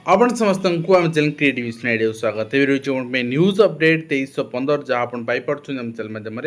आपण समस्त को आम चैनल क्रिएटिव आइडिया स्वागत है रही न्यूज अपडेट 2315 जहाँ आप पाइपुँ आम चैनल माध्यम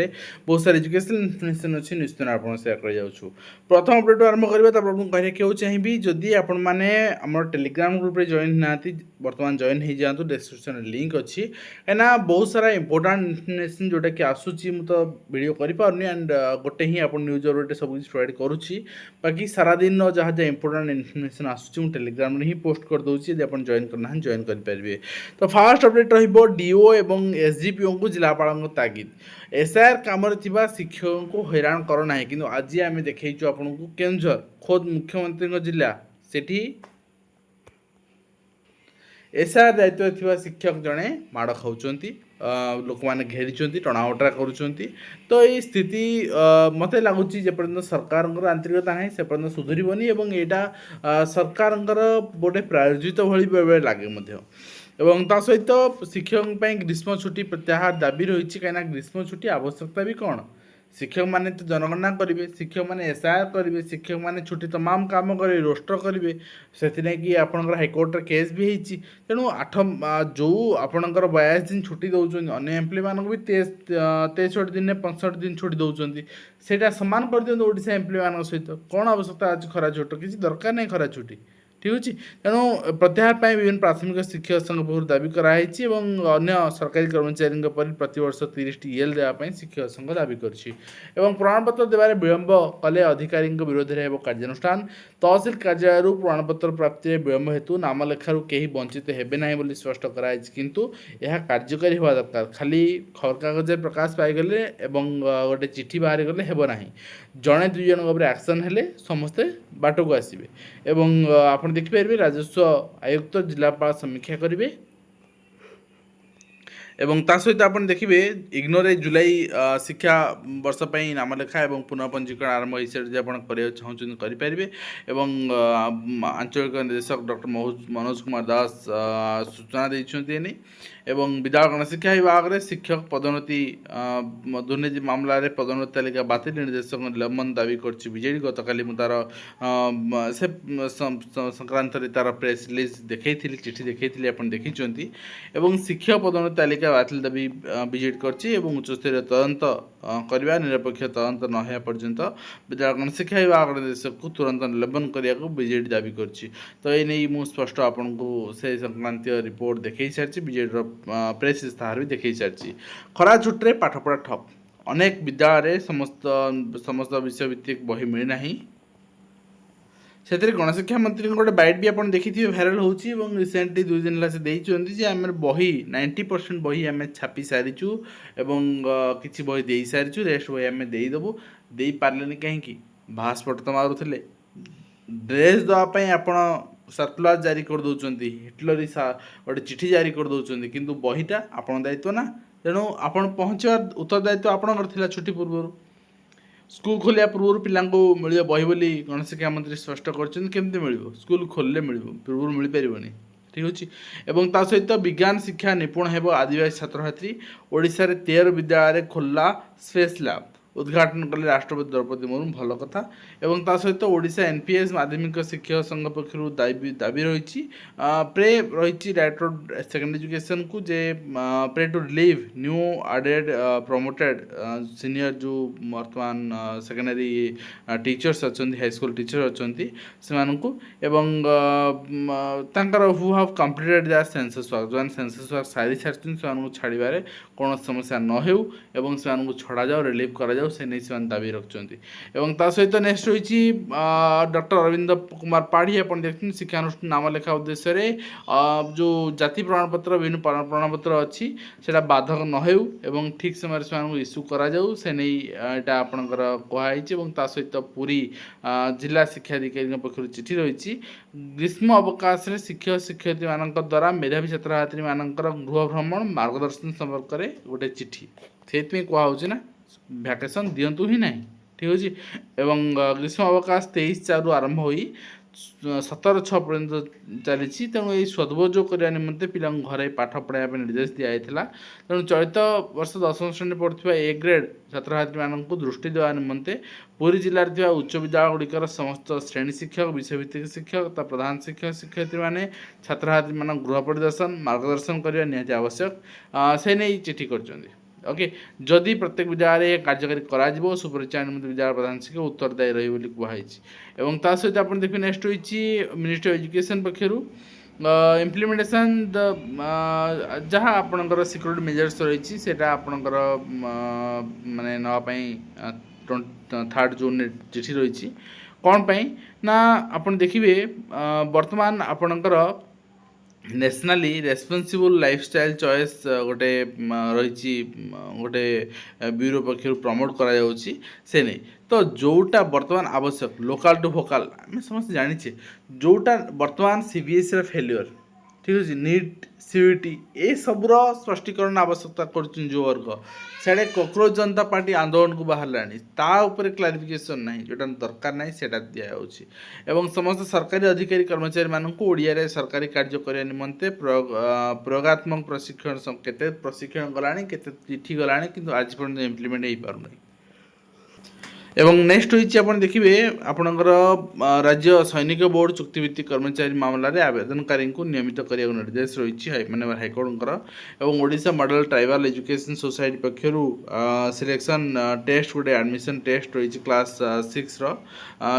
बहुत सारे एजुकेशनल इनफर्मेशन अच्छी निश्चित आप सेयार कर प्रथम अपडेट आरंभ करवा कहना चाहिए जदि आपण मैंने आम टेलीग्राम ग्रुप रे जॉइन ना बर्तमान जॉइन हो जातु डिस्क्रिप्शन लिंक अच्छी कहीं बहुत सारा इंपोर्टाट इनफर्मेशन जोटा कि आसूची मुझे तो वीडियो करें एंड गोटे ही आप न्यूज अपडेट सब कुछ प्रोवाइड करुच्ची बाकी सारा दिन जहाँ जहाँ इंपोर्टाट इनफर्मेशन आसूची टेलीग्राम रे ही पोस्ट कर दूसरी यदि आप जॉइन करना जॉइन करेंगे। तो फास्ट अपडेट रहिबो डीओ एवं एसडीपीओ को जिलापाल तागिद एसआईआर काम शिक्षकों को हैरान कर ना कि आज आम देखु आपन को केन्दुझर खोद मुख्यमंत्री जिला सेठी एसआईआर दायित्व थिबा शिक्षक जड़े माड़ खाऊँ लोक मैंने घेरी टणावटा करुँच तो ये स्थिति मत लगुच जेपर्यंत सरकार आंतरिकता ना से पर्यंत सुधरबनी यहाँ सरकार गोटे प्रायोजित भाई लगे एवं ता सहित शिक्षकों ग्रीष्म छुट्टी प्रत्याहार दाबी रही कहीं ग्रीष्म छुट्टी आवश्यकता भी कौन शिक्षक माने तो जनगणना करेंगे शिक्षक माने एसआईआर करेंगे शिक्षक माने छुट्टी तमाम काम करेंगे रोस्टर करेंगे से कि आपंकर हाइकोर्ट केस भी होती तेणु 8 जो आपंकर 42 दिन छुट्टी दौरान अन्य एम्प्लॉय मानक भी 63 दिन 65 दिन छुट्टी दौरान से सामान कर दिखाते ओडिशा एम्प्लॉय मान सहित कौन आवश्यकता आज खरा छुट्टी किसी दरकार नहीं खरा छुट्टी ठीक अच्छे तेणु प्रत्याहार पर विभिन्न प्राथमिक शिक्षक संघ पक्ष दाबी कराई अन्य सरकारी कर्मचारी पर प्रतिवर्ष 30 EL देवाई शिक्षक संघ दाबी कर प्रमाणपत्र देवारे विलंब कले अधिकारी विरोध में कार्यानुष्ठान तहसिल कार्यालय प्रमाणपत्र प्राप्ति विलंब हेतु नामलेखारू कहीं वंचित हेबे ना स्पष्ट कराई किंतु यह कार्यकारी होगा दरकार खाली खबर कागज प्रकाश पाईगले गोटे चिठी बाहरी गले हेब ना जड़े दुई जन एक्शन हेले समस्ते बाट को आसवे एवं आप देखिपारे राजस्व आयुक्त जिलापाल समीक्षा करेंगे एवं ता सहित आप देखिए इग्नोर जुलाई शिक्षा वर्ष पर नामलेखा और पुनः पंजीकरण आरंभ हो चाहते करेंगे एवं आंचलिक निर्देशक डॉक्टर मनोज कुमार दास सूचना देते एवं विद्यालय गणशिक्षा विभाग में शिक्षक पदोन्नति दुर्नीति मामला रे पदोन्नति तालिका बातिल निर्देशक निलंबन दावी करजेडी गतकाली तार से संक्रांत तार प्रेस रिलीज देखी चिठी देखी आप देखी एवं शिक्षक पदोन्नति तालिका बातिल दाबी बीजेडी कर उच्चस्तरीय तदंत करवा निरपेक्ष तदंत न होगा पर्यंत विद्यालय गणशिक्षा विभाग निर्देशक को तुरंत निलंबन करने को बीजेडी दाबी कर तो ये नहीं मुझे स्पष्ट आपको से संक्रांत रिपोर्ट देखी सारी बीजेडी प्रेस इस्ताहार भी देखी सारी खरा छुट्टी पाठपढ़ा ठप अनेक विद्यालय समस्त विषय भित्तिक बही मिलना से गणशिक्षा मंत्री गोटे बैट भी आप देखिए भाइराल होची रिसेंटली 2 दिन से देती आम बही 90% बही आम छापी सारीचु किसी बही दे सारीचु रेस्ट बही आम देदेबू दे पारे कहीं भास्पट तो मारुले ड्रेस देवाई आप सर्कुलर जारी कर दौरान हिटलरी गोटे चिठी जारी कर दौरान किंतु बहीटा आप दायित्व ना तेणु आप पहुँचा उत्तरदायित्व आपंकर छुट्टी पूर्व स्कूल खोलिया पूर्व पिला मिल बही बोली गणशिक्षा मंत्री स्पष्ट करमती मिल स्कूल खोलिले मिल पूर्व मिल पारनी ठीक अच्छे एवं ता सहित विज्ञान शिक्षा निपुण हेब आदिवासी छात्र छात्री ओडिशा रे 13 विद्यालय खोलला स्पेस लैब उद्घाटन कले राष्ट्रपति द्रौपदी मुर्मू भल कथा एवं ता सहित ओडिशा एनपीएस माध्यमिक शिक्षक संघ पक्षर दाबी रही प्रे रही डायरेक्टर सेकेंडरी एजुकेशन को जे pray to relieve new aided promoted senior जो वर्तमान सेकेंडरी टीचर्स अच्छा हाई स्कूल टीचर अच्छा से who have completed the census work जो सेंसस वर्क सारी सारी से छाड़े कौन समस्या न हो से छड़ा जाओ रिलीव करा से नहीं से दाबी रखुच्च सहित नेक्स्ट रही डॉक्टर अरविंद कुमार पाढ़ी आप देखते शिक्षानुष्ठान नामलेखा उद्देश्य जो जाति प्रमाणपत्र विभिन्न प्रमाणपत्र अच्छी से बाधक न हो ठीक समय से इश्यू कराऊ से नहीं यहाँ आपंकर कहुई सहित पूरी जिला शिक्षा अधिकारी पक्ष चिठी रही ग्रीष्म अवकाश में शिक्षक शिक्षयित्री मान द्वारा मेधावी छात्र छात्री मान गृह भ्रमण मार्गदर्शन संपर्क में गोटे चिठी से कहूँ ना भैकेसन दिंतु ही ना ठीक अच्छे। एवं ग्रीष्म अवकाश 23/4 आरंभ हो 17/6 पर्यंत चली। तेणु ये सदुपयोग करने निमंते पिला घर पाठ पढ़ाई निर्देश दिखाई। तेणु चलित वर्ष 10वीं श्रेणी पढ़ुवा ए ग्रेड छात्र छात्री मानक दृष्टि देवा निमंते पुरी जिले में उच्च विद्यालय गुड़िकर समस्त श्रेणी शिक्षक विषयभित्तिक शिक्षक तथा प्रधान शिक्षक शिक्षयित्री मैंने छात्र छात्री मान गृह परिदर्शन मार्गदर्शन करने निहाती आवश्यक से नहीं चिठी कर। ओके जदि प्रत्येक विद्यालय कार्यकारी करा सुपरिचालन निमंते विद्यालय प्रधान शिक्षक उत्तरदायी रही कहुई। एवं ता सहित आप देखिए नेक्स्ट होइछि मिनिस्ट्री ऑफ एजुकेशन पक्षरु इम्प्लीमेंटेशन जहाँ आपणकर सिक्योरिटी मेजर्स रही सेटा आपणकर माने नापाई 3 जून चिठी रही कौन पाई ना आपण देखिए वर्तमान आपणकर नेशनली रेस्पॉन्सिबल लाइफस्टाइल चॉइस गोटे रही गोटे ब्यूरो पक्षर प्रमोट करा जाउछि से नहीं। तो जोटा वर्तमान आवश्यक लोकल टू भोकाल आम समस्त जाने जोटा वर्तमान सीबीएसई रा फेल्युअर ठीक अच्छे नीट सीईटी ए सबूर स्पष्टीकरण आवश्यकता कर जो वर्ग साढ़े कॉकरोच जनता पार्टी आंदोलन को बाहर क्लारिफिकेशन ना जोटा दरकार ना से दिखाई। समस्त सरकारी अधिकारी कर्मचारी मानक ओडिया सरकारी कार्य करने निमंते प्रयोगात्मक प्रशिक्षण केते प्रशिक्षण गलानी केते चिठी गलानी किंतु आज पर्यंत इम्प्लीमेंट हो पार। एवं नेक्स्ट होइछि आपण देखिबे आपणकर राज्य सैनिक बोर्ड चुक्तिभित्तिक कर्मचारी मामला रे आवेदनकारी को नियमित करिया निर्देश रही माननीय हाइकोर्टर एवं Odisha model tribal education society पक्षरु सिलेक्शन टेस्ट गोटे एडमिशन टेस्ट रही क्लास 6 रो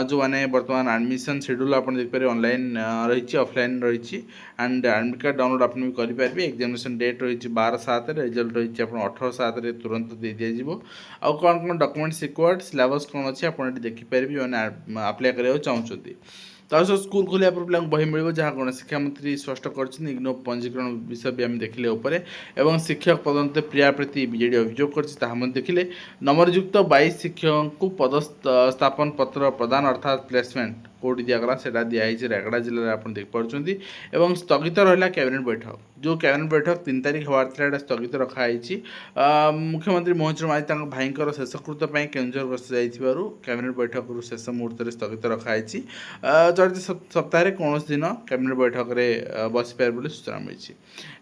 जो माने वर्तमान एडमिशन शेड्यूल आप देखिए ऑनलाइन रही ऑफलाइन रही एंड एडमिट कार्ड डाउनलोड आप भी करेंगे। एग्जामिनेशन डेट रही 12/7 रिजल्ट रही आप 18/7 तुरंत दे दिज्व आउ कौन कौन डॉक्यूमेंट्स रिक्वायर्ड सिलेबस कौन अच्छे आप देखिपारे मैंने अप्लाई करा चाहते। तो स्कूल खोलिया पर पिला बही मिल जहाँ गण शिक्षा मंत्री स्पष्ट कर इग्नो पंजीकरण विषय भी आम देखिले उपर एवं शिक्षक पदोन्नति प्रिया प्रति बीजेडी अभियोग कर देखिले नंबरयुक्त 22 शिक्षक को पदस्थापन पत्र प्रदान अर्थात प्लेसमेंट कोड दिगला से दिखाई रायगड़ा जिले में आप देखिपुंट। एवं स्थगित रहा कैबिनेट बैठक जो कैबिनेट बैठक 3 तारिख हबार था स्थगित रखाई। मुख्यमंत्री मोहन चरण माझी भाईर शेषकृत केन्दुझर गस्त जाइथिबारु कैबिनेट बैठक शेष मुहूर्त स्थगित रखाई। चलित सप्ताह कौन दिन कैबिनेट बैठक में बसीपारे बोली सूचना मिली।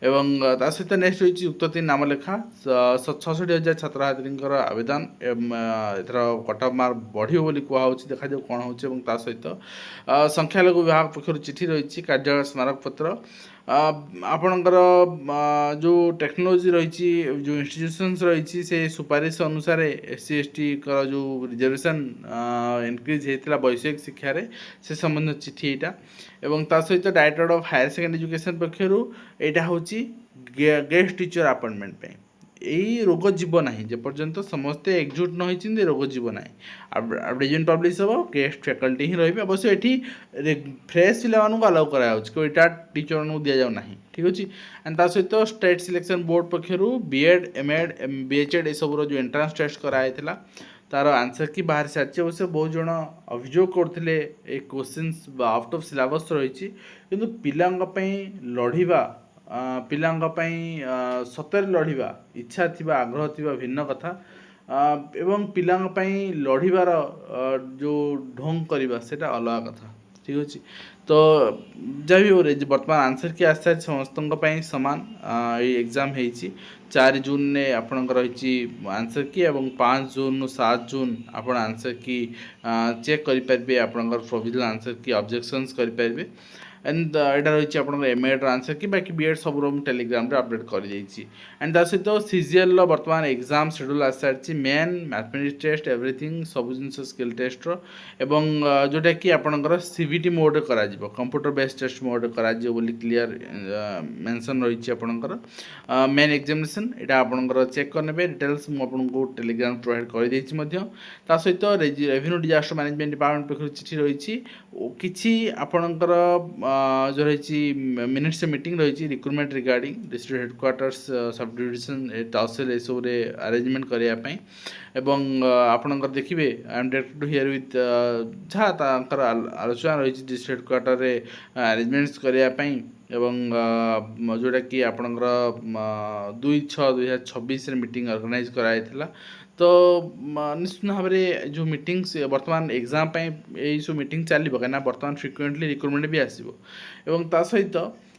एवं ता सहित नेक्स्ट होइछि उक्त 3 नाम लेखा 66,000 छात्र छात्री आवेदन एथर कट ऑफ मार्क बढ़ियो बोली कहूँ देखा जाऊ कौन हो। सहित संख्यालघु विभाग पक्षर चिठी रही कार्यालय स्मारक पत्र आपणकर जो टेक्नोलोजी रही जो इंस्टीट्यूशंस रही से सुपारिश अनुसार SC ST का जो रिजर्वेशन इनक्रीज होता वैषयिक शिक्षा रे से संबंध चिठी यहाँ एवं ता सहित director of higher secondary education पक्षर यहाँ हूँ गेस्ट टीचर अपॉइंटमेंट यही रोग जीव ना जेपर्यंत समस्ते एकजुट न होती रोग जीव ना एडवर्टाइजमेंट पब्लिश हम गेस्ट फैकल्टी ही रही अवश्य ये फ्रेश पिला अलाउ कराया कोई रिटायर्ड टीचर को दि जाऊ ना ठीक अच्छे। एंड ता सहित स्टेट सिलेक्शन बोर्ड पक्षर BEd MAd BHEd ये सब जो एंट्रांस टेस्ट कराई तार आंसर की बाहर सारी अवश्य बहुत जन अभियोग करते क्वेश्चंस आउट ऑफ सिलेबस रही किंतु पिलांपाई लड़िबा पिलांपाई सतरे लड़िबा इच्छा थिबा आग्रह थिबा भिन्न कथा एवं पिलांपाई लड़िबार जो ढंग करवा सेटा अलग कथा ठीक अच्छे। तो जहाँ भी हो रही वर्तमान आंसर की आसार समस्त सामान ये एग्जाम हो 4 जून ने आपणकर रही आंसर की एवं 5 जून 7 जून आप आंसर की चेक करेंगे आपणकर प्रोविजनल आंसर की ऑब्जेक्शंस करेंगे। एंड यहाँ रही आप MAd आंसर की बाकी BEd सब टेलीग्राम अपडेट कर एंड ता सहित CGL वर्तमान एग्जाम शेड्यूल आसी सारी मेन मैथमेटिक्स टेस्ट एवरीथिंग सब जिन स्किल टेस्ट एवं जोटा कि आपणकर CBT मोड करा कंप्यूटर बेस्ड टेस्ट मोड करा क्लियर मेंशन रही आपणकर मेन एग्जामिनेशन यहाँ आपणकर चेक करने डिटेल्स मुझे टेलीग्राम प्रोवाइड कर सहित रेवेन्यू डिजास्टर मैनेजमेंट डिपार्टमेंट पक्ष चिठी रही किसी आपणकर जो रही मिनिट्स मिटिंग रही recruitment regarding district headquarters subdivision tehsil ये सब अरेंजमेंट करने एवं आपणकर देखिए I am direct to here with जहाँ आलोचना रही डिस्ट्रिक्ट हेडक्वार्टर अरेंजमेंट्स करने एवं जोटा कि आपणकर 2/6/2026 मीटिंग ऑर्गेनाइज कराई तो निश्चित भाव में जो मीटिंग्स बर्तमान एग्जाम यही सब मीटिंग चलो कहीं बर्तमान फ्रिक्वेंटली रिक्रुटमेंट भी आसो एवं ता सहित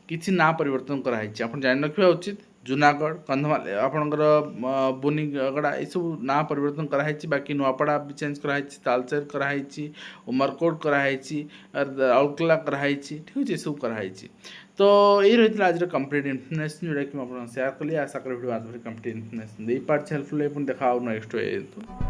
किसी ना परिवर्तन कराई आप जान रखा उचित जूनागढ़ कंधमाल आपणकर बुनीगड़ा ये सब ना परिवर्तन कराई बाकी नुआपड़ा भी चेंज कराई तालचेर कराई उमरकोट कराई राउरकेला कराई ठीक अच्छे सब कराई तो ये रही आज कंप्लीट इनफर्मेशन जोटा कि मुझे सेयार कली आशा करी भिडियो कंप्लीट इनफर्मेशन दे पार्ट हेल्पफुल देखा नेक्स्ट